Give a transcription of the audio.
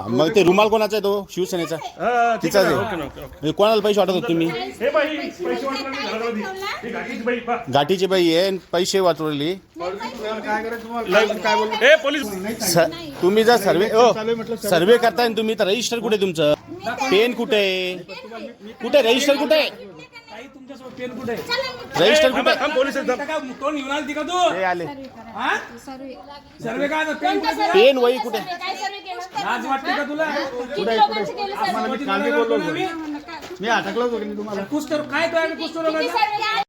मग ते रुमाल कोणाचा आहे तो शिवसेनेचा तिचाच आहे म्हणजे कोणाला पैसे वाटत होते तुम्ही गाठीची बाई आहे आणि पैसे वाचवली तुम्ही जर सर्वे करताय ना तुम्ही तर रजिस्टर कुठे तुमचं पेन कुठे कुठे रजिस्टर कुठे रजिस्टर कुठे आले पेन वही कुठे मी अटकलोच होतो तुम्हाला काय